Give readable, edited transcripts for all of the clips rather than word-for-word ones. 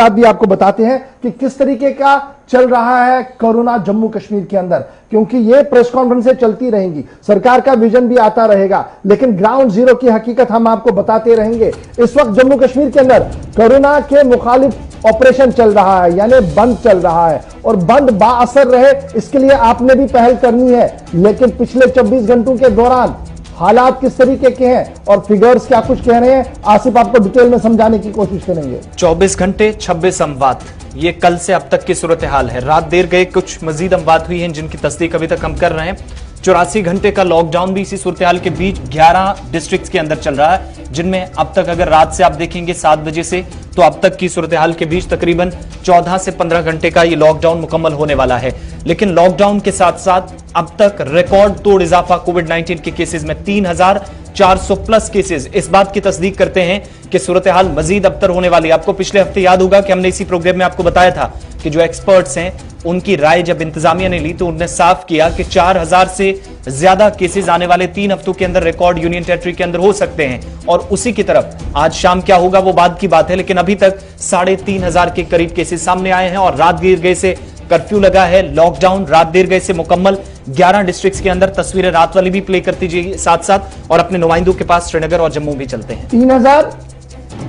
भी आपको बताते हैं कि किस तरीके का चल रहा है कोरोना जम्मू कश्मीर के अंदर, क्योंकि ये प्रेस कॉन्फ्रेंसें चलती रहेंगी, सरकार का विजन भी आता रहेगा, लेकिन ग्राउंड जीरो की हकीकत हम आपको बताते रहेंगे। इस वक्त जम्मू कश्मीर के अंदर कोरोना के मुखालिफ ऑपरेशन चल रहा है, यानी बंद चल रहा है, और बंद बाअसर रहे इसके लिए आपने भी पहल करनी है। लेकिन पिछले 24 घंटों के दौरान हालात किस तरीके के हैं और फिगर्स क्या कुछ कह रहे हैं, आसिफ आपको डिटेल में समझाने की कोशिश करेंगे। 24 घंटे 26 अमवात, ये कल से अब तक की सूरत हाल है। रात देर गए कुछ मजीद अमवात हुई हैं जिनकी तस्दीक अभी तक हम कर रहे हैं। 84 घंटे का लॉकडाउन भी इसी सूरत हाल के बीच 11 डिस्ट्रिक्ट्स के अंदर चल रहा है, जिनमें अब तक अगर रात से आप देखेंगे 7 बजे से तो अब तक की सूरत हाल के बीच तकरीबन 14 से 15 घंटे का ये लॉकडाउन मुकम्मल होने वाला है। लेकिन लॉकडाउन के साथ साथ अब तक रिकॉर्ड तोड़ इजाफा कोविड-19 के केसेस में 3400 प्लस केसेस इस बात की तस्दीक करते हैं कि सूरत हाल मजीद अबतर होने वाली है। आपको पिछले हफ्ते याद होगा कि हमने इसी प्रोग्राम में आपको बताया था कि जो एक्सपर्ट्स हैं उनकी राय जब इंतजामिया ने ली तो उन्होंने साफ किया कि 4000 से ज्यादा केसेस आने वाले 3 हफ्तों के अंदर रिकॉर्ड यूनियन टेरिटरी के अंदर हो सकते हैं। और उसी की तरफ आज शाम क्या होगा वो बाद की बात है, लेकिन अभी तक 3500 के करीब केसेस सामने आए हैं और रात देर गए से कर्फ्यू लगा है। लॉकडाउन रात देर गए से मुकम्मल 11 डिस्ट्रिक्ट्स के अंदर। तस्वीरें रात वाली भी प्ले करती जाइए साथ साथ, और अपने नुमाइंदों के पास श्रीनगर और जम्मू भी चलते हैं।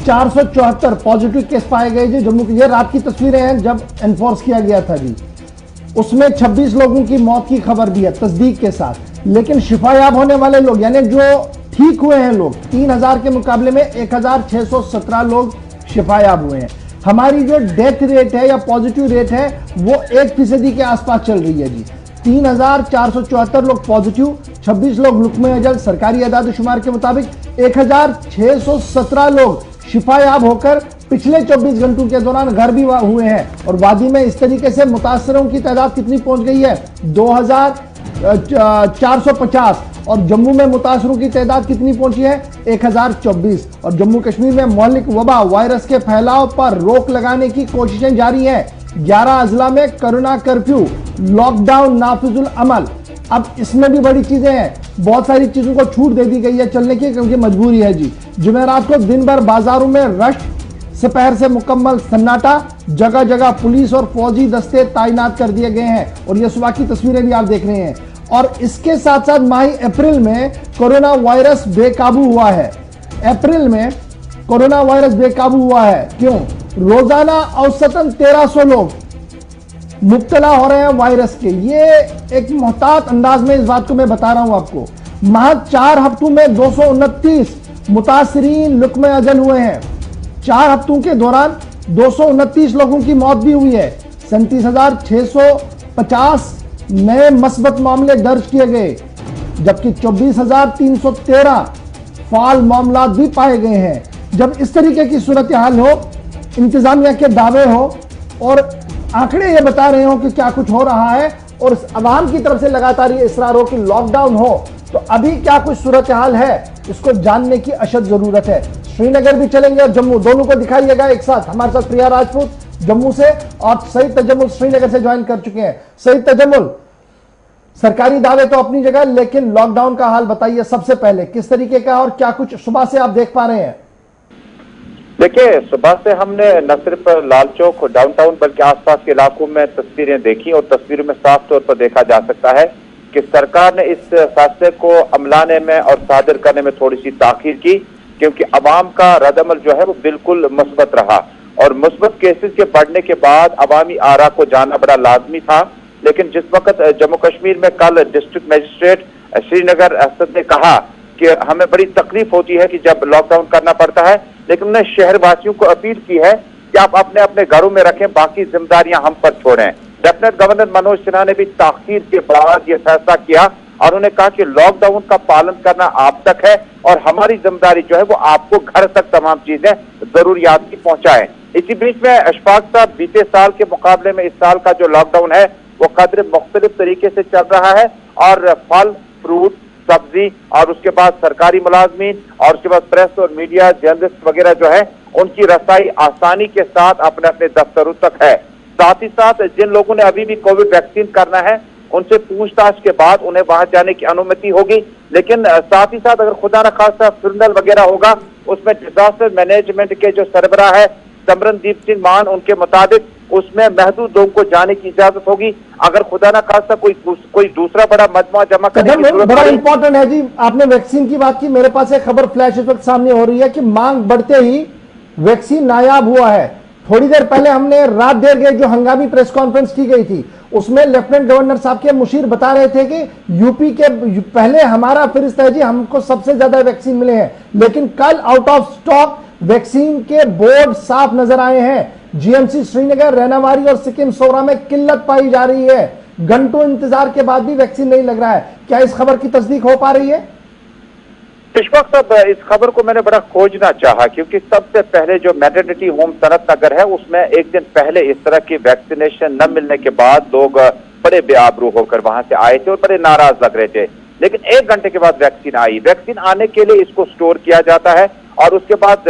3474 पॉजिटिव केस पाए गए जी जम्मू की। ये रात की तस्वीरें हैं जब एनफोर्स किया गया था जी। उसमें 26 लोगों की मौत की खबर भी है तस्दीक के साथ, लेकिन शिफायाब होने वाले लोग यानी जो ठीक हुए हैं लोग 3000 के मुकाबले में 1617 लोग शिफायाब हुए हैं। हमारी जो डेथ रेट है या पॉजिटिव रेट है वो 1% के आसपास चल रही है जी। 3474 लोग पॉजिटिव, 26 लोग लुक्मे अजल। सरकारी आदाद-ओ-शुमार के मुताबिक 1617 लोग शिफायाब होकर पिछले 24 घंटों के दौरान घर भी हुए हैं। और वादी में इस तरीके से मुतासरों की तादाद कितनी पहुंच गई है 2450, और जम्मू में मुतासरों की तादाद कितनी पहुंची है 1024। और जम्मू कश्मीर में मौलिक वबा वायरस के फैलाव पर रोक लगाने की कोशिशें जारी हैं। 11 अजला में कोरोना कर्फ्यू, लॉकडाउन नाफिजुल अमल। अब इसमें भी बड़ी चीजें हैं, बहुत सारी चीजों को छूट दे दी गई है चलने की क्योंकि मजबूरी है जी। जुमेरात को दिन भर बाजारों में रश, दोपहर से मुकम्मल सन्नाटा, जगह जगह पुलिस और फौजी दस्ते तैनात कर दिए गए हैं। और ये सुबह की तस्वीरें भी आप देख रहे हैं। और इसके साथ साथ माह अप्रैल में कोरोना वायरस बेकाबू हुआ है। अप्रैल में कोरोना वायरस बेकाबू हुआ है। क्यों? रोजाना औसतन 1300 लोग मुब्तला हो रहे हैं वायरस के। ये एक मोहतात अंदाज में इस बात को मैं बता रहा हूं आपको। महज 4 हफ्तों में 229 मुतासरीन लुक्मे अजल हुए हैं। 4 हफ्तों के दौरान 229 लोगों की मौत भी हुई है। 37,650 नए मस्बत मामले दर्ज किए गए, जबकि 24,313 फाल मामला भी पाए गए हैं। जब इस तरीके की सूरत हाल हो, इंतजामिया के दावे हो और आंकड़े ये बता रहे हो कि क्या कुछ हो रहा है और अवाम की तरफ से लगातार ये इसरार हो कि लॉकडाउन हो, तो अभी क्या कुछ सूरत हाल है इसको जानने की अशद जरूरत है। श्रीनगर भी चलेंगे और जम्मू, दोनों को दिखाइएगा एक साथ। हमारे साथ प्रिया राजपूत जम्मू से और सईद तजम्मुल श्रीनगर से ज्वाइन कर चुके हैं। सईद तजम्मुल, सरकारी दावे तो अपनी जगह, लेकिन लॉकडाउन का हाल बताइए सबसे पहले, किस तरीके का और क्या कुछ सुबह से आप देख पा रहे हैं? देखिए, सुबह से हमने न सिर्फ लाल चौक डाउनटाउन बल्कि आसपास के इलाकों में तस्वीरें देखी और तस्वीरों में साफ तौर पर देखा जा सकता है कि सरकार ने इस फैसले को अमलाने में और सादर करने में थोड़ी सी ताखीर की, क्योंकि अवाम का रद्दअमल जो है वो बिल्कुल मुस्बत रहा। और मुस्बत केसेस के बढ़ने के बाद अवामी आरा को जाना बड़ा लाजमी था। लेकिन जिस वक्त जम्मू कश्मीर में कल डिस्ट्रिक्ट मजिस्ट्रेट श्रीनगर असद ने कहा कि हमें बड़ी तकलीफ होती है कि जब लॉकडाउन करना पड़ता है, लेकिन उन्होंने शहरवासियों को अपील की है कि आप अपने अपने घरों में रखें, बाकी जिम्मेदारियां हम पर छोड़ें। लेफ्टिनेंट गवर्नर मनोज सिन्हा ने भी ताखीर के बाद यह फैसला किया और उन्होंने कहा कि लॉकडाउन का पालन करना आप तक है और हमारी जिम्मेदारी जो है वो आपको घर तक तमाम चीजें जरूरियात की पहुंचाएं। इसी बीच में अशफाक साहब, बीते साल के मुकाबले में इस साल का जो लॉकडाउन है वो कदर मुख्तलिफ तरीके से चल रहा है और फल, फ्रूट, सब्जी और उसके बाद सरकारी मुलाजमीन और उसके बाद प्रेस और मीडिया जर्नलिस्ट वगैरह जो है उनकी रसाई आसानी के साथ अपने अपने दफ्तरों तक है। साथ ही साथ जिन लोगों ने अभी भी कोविड वैक्सीन करना है उनसे पूछताछ के बाद उन्हें वहां जाने की अनुमति होगी। लेकिन साथ ही साथ अगर खुदा न खास्ता फ्यूनरल वगैरह होगा उसमें डिजास्टर मैनेजमेंट के जो सरबराह है समरनदीप सिंह मान उनके मुताबिक उसमें महदूद लोगों को जाने की इजाजत होगी। अगर खुदा ना खास्ता कोई दूसरा बड़ा मजमा जमा करने की जरूरत बड़ा पड़ी। इंपॉर्टेंट है जी, आपने वैक्सीन की बात की, मेरे पास एक खबर फ्लैश इस वक्त सामने हो रही है कि मांग बढ़ते ही वैक्सीन नायाब हुआ है। थोड़ी देर पहले हमने रात देर गए जो हंगामी प्रेस कॉन्फ्रेंस की गई थी, उसमें लेफ्टिनेंट गवर्नर साहब के मुशीर बता रहे थे कि यूपी के पहले हमारा फहरिस्त है जी, हमको सबसे ज्यादा वैक्सीन मिले हैं, लेकिन कल आउट ऑफ स्टॉक वैक्सीन के बोर्ड साफ नजर आए हैं। जीएमसी श्रीनगर, रैनावाड़ी और सिक्किम सोरा में किल्लत पाई जा रही है। घंटों इंतजार के बाद भी वैक्सीन नहीं लग रहा है। क्या इस खबर की तस्दीक हो पा रही है? इशफाक साहब, इस खबर को मैंने बड़ा खोजना चाहा क्योंकि सबसे पहले जो मैटरनिटी होम सनत नगर है उसमें एक दिन पहले इस तरह की वैक्सीनेशन न मिलने के बाद लोग बड़े बेआबरू होकर वहां से आए थे और बड़े नाराज लग रहे थे। लेकिन 1 घंटे के बाद वैक्सीन आई। वैक्सीन आने के लिए इसको स्टोर किया जाता है और उसके बाद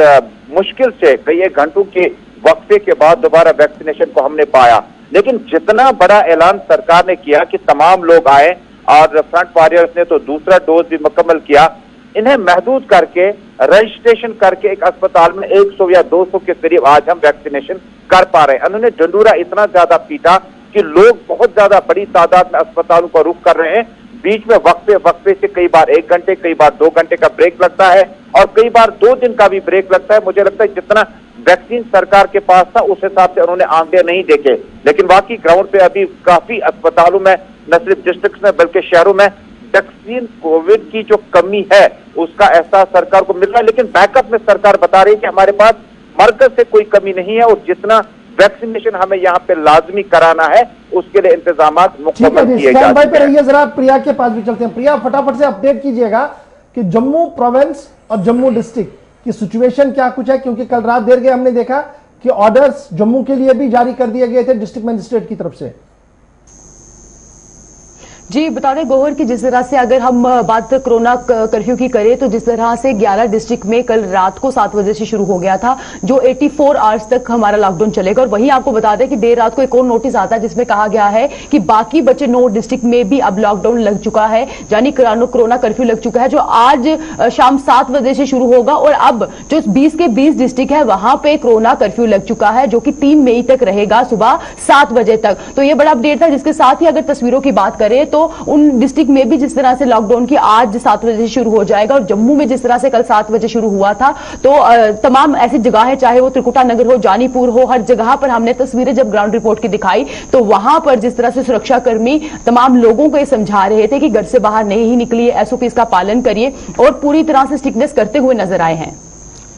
मुश्किल से कई 1 घंटों के वक्फे के बाद दोबारा वैक्सीनेशन को हमने पाया। लेकिन जितना बड़ा ऐलान सरकार ने किया कि तमाम लोग आए और फ्रंट वॉरियर्स ने तो दूसरा डोज भी मुकम्मल किया, इन्हें महदूद करके रजिस्ट्रेशन करके एक अस्पताल में 100 या 200 के करीब आज हम वैक्सीनेशन कर पा रहे हैं। उन्होंने डंडूरा इतना ज्यादा पीटा कि लोग बहुत ज्यादा बड़ी तादाद में अस्पतालों का रुख कर रहे हैं। बीच में वक्फे से कई बार 1 घंटे, कई बार 2 घंटे का ब्रेक लगता है और कई बार 2 दिन का भी ब्रेक लगता है। मुझे लगता है जितना वैक्सीन सरकार के पास था उस हिसाब से उन्होंने आंकड़े नहीं देखे, लेकिन वाकई ग्राउंड पे अभी काफी अस्पतालों में न सिर्फ डिस्ट्रिक्ट में बल्कि शहरों में वैक्सीन कोविड की जो कमी है उसका एहसास सरकार को मिल रहा है। लेकिन बैकअप में सरकार बता रही है कि हमारे पास मरकज से कोई कमी नहीं है और जितना वैक्सीनेशन हमें यहाँ पे लाजमी कराना है उसके लिए इंतजाम मुकम्मल किए जा भाई पे रहिए, जरा प्रिया के पास भी चलते हैं। प्रिया, फटाफट से अपडेट कीजिएगा कि जम्मू प्रोविंस और जम्मू डिस्ट्रिक्ट की सिचुएशन क्या कुछ है, क्योंकि कल रात देर गए हमने देखा कि ऑर्डर्स जम्मू के लिए भी जारी कर दिए गए थे डिस्ट्रिक्ट मजिस्ट्रेट की तरफ से। जी बता दें गौहर की, जिस तरह से अगर हम बात कोरोना कर्फ्यू की करें तो जिस तरह से 11 डिस्ट्रिक्ट में कल रात को 7 बजे से शुरू हो गया था जो 84 आवर्स तक हमारा लॉकडाउन चलेगा। और वहीं आपको बता दें कि देर रात को एक और नोटिस आता है जिसमें कहा गया है कि बाकी बचे 9 डिस्ट्रिक्ट में भी अब लॉकडाउन लग चुका है, यानी कोरोना कर्फ्यू लग चुका है जो आज शाम 7 बजे से शुरू होगा। और अब जो 20 के 20 डिस्ट्रिक्ट है वहां पे कोरोना कर्फ्यू लग चुका है जो कि 3 मई तक रहेगा सुबह 7 बजे तक। तो ये बड़ा अपडेट था। जिसके साथ ही अगर तस्वीरों की बात करें तो उन डिस्ट्रिक्ट में भी जिस तरह से लॉकडाउन की आज 7 बजे से शुरू हो जाएगा और जम्मू में जिस तरह से कल 7 बजे शुरू हुआ था तो तमाम ऐसी जगह है, चाहे वो त्रिकुटा नगर हो, जानीपुर हो, हर जगह पर हमने तस्वीरें जब ग्राउंड रिपोर्ट की दिखाई तो वहां पर जिस तरह से सुरक्षा कर्मी तमाम लोगों को ये समझा रहे थे कि घर से बाहर नहीं ही निकलिए, एसओपीज का पालन करिए और पूरी तरह से स्ट्रिक्टनेस करते हुए नजर आए हैं।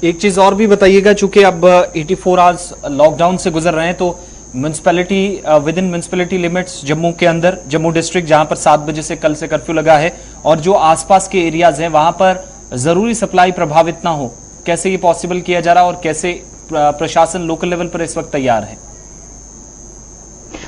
एक चीज और भी बताइएगा, चूंकि अब 84 आवर्स लॉकडाउन से गुजर रहे हैं तो municipality with in municipality limits Jammu के अंदर, जम्मू डिस्ट्रिक्ट जहां पर 7 बजे से कल से कर्फ्यू लगा है और जो आसपास के एरियाज हैं वहां पर जरूरी सप्लाई प्रभावित ना हो, कैसे ये पॉसिबल किया जा रहा है और कैसे प्रशासन लोकल लेवल पर इस वक्त तैयार है?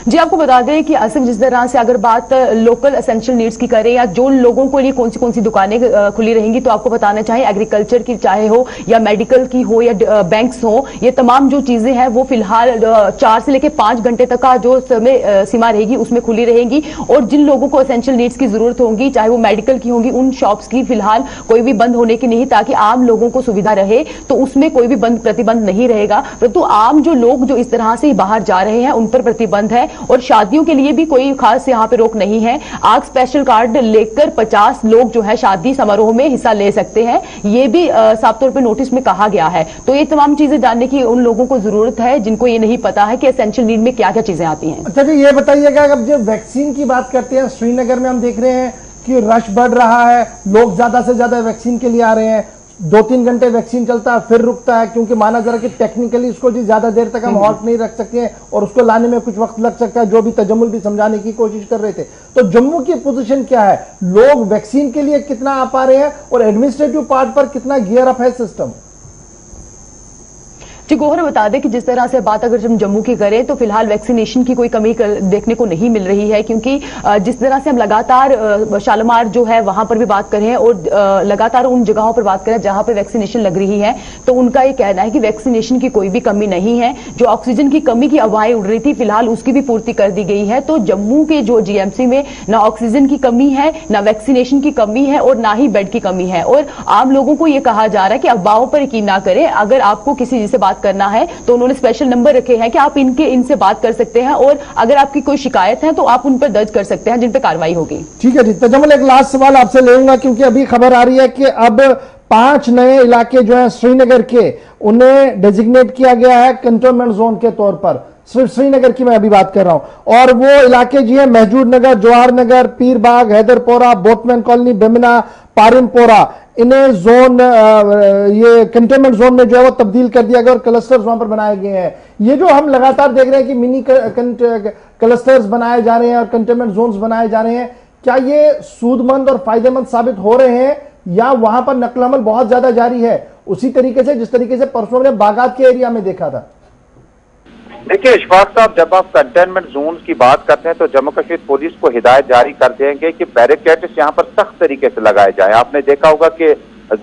जी आपको बता दें कि आसिफ, जिस तरह से अगर बात लोकल एसेंशियल नीड्स की करें या जो लोगों के लिए कौन सी दुकानें खुली रहेंगी तो आपको बताना चाहिए एग्रीकल्चर की चाहे हो या मेडिकल की हो या बैंक्स हो, ये तमाम जो चीजें हैं वो फिलहाल 4 से लेकर 5 घंटे तक का जो समय सीमा रहेगी उसमें खुली रहेंगी। और जिन लोगों को एसेंशियल नीड्स की जरूरत होगी चाहे वो मेडिकल की होंगी उन शॉप्स की फिलहाल कोई भी बंद होने की नहीं, ताकि आम लोगों को सुविधा रहे तो उसमें कोई भी प्रतिबंध नहीं रहेगा। परंतु आम जो लोग जो इस तरह से बाहर जा रहे हैं उन पर प्रतिबंध है और शादियों के लिए भी कोई खास यहाँ पे रोक नहीं है। आग स्पेशल कार्ड लेकर 50 लोग जो है शादी समारोह में हिस्सा ले सकते हैं, ये भी साफ तौर पे नोटिस में कहा गया है। तो ये तमाम चीजें जानने की उन लोगों को जरूरत है जिनको ये नहीं पता है कि एसेंशियल नीड में क्या क्या चीजें आती हैं। अच्छा जी, ये बताइएगा अब जब वैक्सीन की बात करते हैं, श्रीनगर में हम देख रहे हैं कि रश बढ़ रहा है, लोग ज्यादा से ज्यादा वैक्सीन के लिए आ रहे हैं। 2-3 घंटे वैक्सीन चलता है फिर रुकता है, क्योंकि माना जा रहा है कि टेक्निकली उसको जी ज्यादा देर तक हम हॉल्ट नहीं रख सकते हैं और उसको लाने में कुछ वक्त लग सकता है, जो भी तजम्मुल भी समझाने की कोशिश कर रहे थे। तो जम्मू की पोजीशन क्या है, लोग वैक्सीन के लिए कितना आ पा रहे हैं और एडमिनिस्ट्रेटिव पार्ट पर कितना गियर अप है सिस्टम? जी गोहर बता दें कि जिस तरह से बात अगर हम जम्मू की करें तो फिलहाल वैक्सीनेशन की कोई कमी देखने को नहीं मिल रही है, क्योंकि जिस तरह से हम लगातार शालीमार जो है वहां पर भी बात कर रहे हैं और लगातार उन जगहों पर बात करें जहां पर वैक्सीनेशन लग रही है तो उनका ये कहना है कि वैक्सीनेशन की कोई भी कमी नहीं है। जो ऑक्सीजन की कमी की अफवाहें उड़ रही थी फिलहाल उसकी भी पूर्ति कर दी गई है। तो जम्मू के जो जीएमसी में ना ऑक्सीजन की कमी है, ना वैक्सीनेशन की कमी है और ना ही बेड की कमी है। और आम लोगों को यह कहा जा रहा है कि अफवाहों पर यकीन ना करें। अगर आपको किसी से बात बात करना है तो उन्होंने स्पेशल नंबर रखे हैं कि आप इनसे बात कर सकते हैं और अगर आपकी कोई शिकायत है तो आप उन पर दर्ज कर सकते हैं जिन पर कार्रवाई होगी। ठीक है जी, तजम्मुल एक लास्ट सवाल आपसे लेऊंगा क्योंकि अभी खबर आ रही है कि अब 5 नए इलाके जो है श्रीनगर के, उन्हें डेजिग्नेट किया गया है कंटेनमेंट जोन के तौर पर। सिर्फ श्रीनगर की मैं अभी बात कर रहा हूं, और वो इलाके जी है महजूद नगर, जवाहर नगर, पीर बाग, हैदरपोरा, बोटमैन कॉलोनी, बेमिना, पारिमपोरा, इन्हें जोन ये कंटेनमेंट जोन में जो है वो तब्दील कर दिया गया और क्लस्टर्स वहां पर बनाए गए हैं। ये जो हम लगातार देख रहे हैं कि मिनी क्लस्टर्स बनाए जा रहे हैं और कंटेनमेंट जोन्स बनाए जा रहे हैं, क्या ये सूदमंद और फायदेमंद साबित हो रहे हैं या वहां पर नकल अमल बहुत ज्यादा जारी है उसी तरीके से जिस तरीके से परसों ने बागात के एरिया में देखा था? देखिए इशफाक साहब, जब आप कंटेनमेंट जोन की बात करते हैं तो जम्मू कश्मीर पुलिस को हिदायत जारी कर देंगे कि बैरिकेड्स यहाँ पर सख्त तरीके से लगाए जाए। आपने देखा होगा कि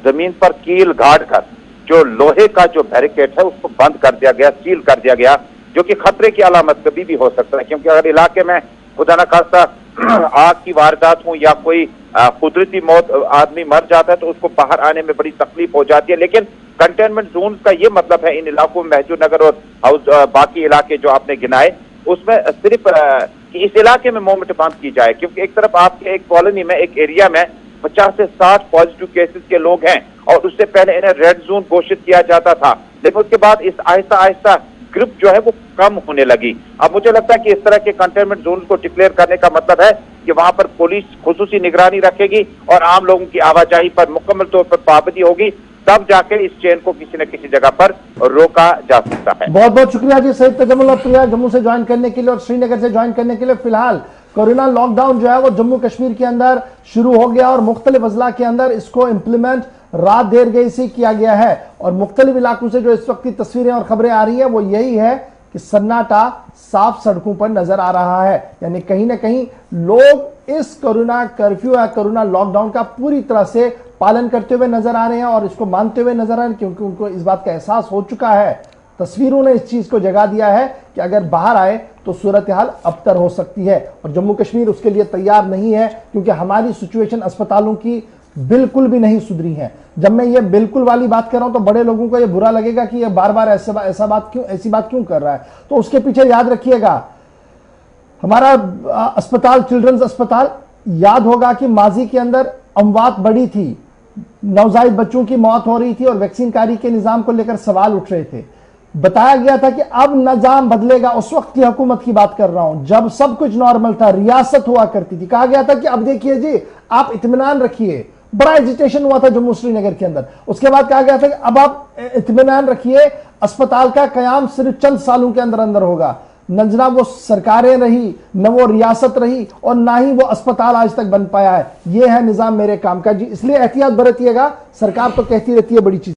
जमीन पर कील गाड़ कर जो लोहे का जो बैरिकेड है उसको बंद कर दिया गया, सील कर दिया गया, जो कि खतरे की अलामत कभी भी हो सकता है, क्योंकि अगर इलाके में खुदा न खास्ता आग की वारदात हो या कोई कुदरती मौत, आदमी मर जाता है तो उसको बाहर आने में बड़ी तकलीफ हो जाती है। लेकिन कंटेनमेंट जोन का ये मतलब है इन इलाकों में महजूद नगर और बाकी इलाके जो आपने गिनाए, उसमें सिर्फ इस इलाके में मोमेंट बंद की जाए, क्योंकि एक तरफ आपके एक कॉलोनी में, एक एरिया में 50 से 60 पॉजिटिव केसेस के लोग हैं और उससे पहले इन्हें रेड जोन घोषित किया जाता था, लेकिन उसके बाद इस आहिस्ता आहिस्ता ग्रिप जो है वो कम होने लगी। अब मुझे लगता है कि इस तरह के कंटेनमेंट जोन को डिक्लेयर करने का मतलब है कि वहां पर पुलिस खुसूसी निगरानी रखेगी और आम लोगों की आवाजाही पर मुकम्मल तौर पर पाबंदी होगी, तब जाके इस चेन को किसी न किसी जगह पर रोका जा सकता है। बहुत बहुत शुक्रिया जी सैयद तजम्मुल और प्रिया, जम्मू से ज्वाइन करने के लिए और श्रीनगर से ज्वाइन करने के लिए। फिलहाल कोरोना लॉकडाउन जो है वो जम्मू कश्मीर के अंदर शुरू हो गया और मुख्तलिफ अजला के अंदर इसको इंप्लीमेंट रात देर गई से किया गया है, और मुख्तलिफ इलाकों से जो इस वक्त की तस्वीरें और खबरें आ रही है वो यही है कि सन्नाटा साफ सड़कों पर नजर आ रहा है। यानी कहीं ना कहीं लोग इस कोरोना कर्फ्यू या कोरोना लॉकडाउन का पूरी तरह से पालन करते हुए नजर आ रहे हैं और इसको मानते हुए नजर आ रहे हैं, क्योंकि उनको इस बात का एहसास हो चुका है, तस्वीरों ने इस चीज को जगा दिया है कि अगर बाहर आए तो सूरत हाल अबतर हो सकती है, और जम्मू कश्मीर उसके लिए तैयार नहीं है, क्योंकि हमारी सिचुएशन अस्पतालों की बिल्कुल भी नहीं सुधरी है। जब मैं ये बिल्कुल वाली बात कर रहा हूं तो बड़े लोगों को ये बुरा लगेगा कि ये बार बार ऐसी बात क्यों कर रहा है। तो उसके पीछे याद रखिएगा, हमारा अस्पताल, चिल्ड्रंस अस्पताल, याद होगा कि माजी के अंदर अमवात बढ़ी थी, नवजायद बच्चों की मौत हो रही थी और वैक्सीन कारी के निजाम को लेकर सवाल उठ रहे थे। बताया गया था कि अब निजाम बदलेगा, उस वक्त की हुकूमत की बात कर रहा हूं जब सब कुछ नॉर्मल था, रियासत हुआ करती थी। कहा गया था कि अब देखिए जी आप इत्मीनान रखिए, बड़ा एजिटेशन हुआ था जम्मू श्रीनगर के अंदर। उसके बाद कहा गया था कि अब आप इत्मीनान रखिए, अस्पताल का कयाम सिर्फ चंद सालों के अंदर अंदर होगा। न जनाब वो सरकारें रही, न वो रियासत रही, और ना ही वो अस्पताल आज तक बन पाया है। ये है निजाम मेरे काम का जी, इसलिए एहतियात बरतिएगा। सरकार तो कहती रहती है बड़ी चीज।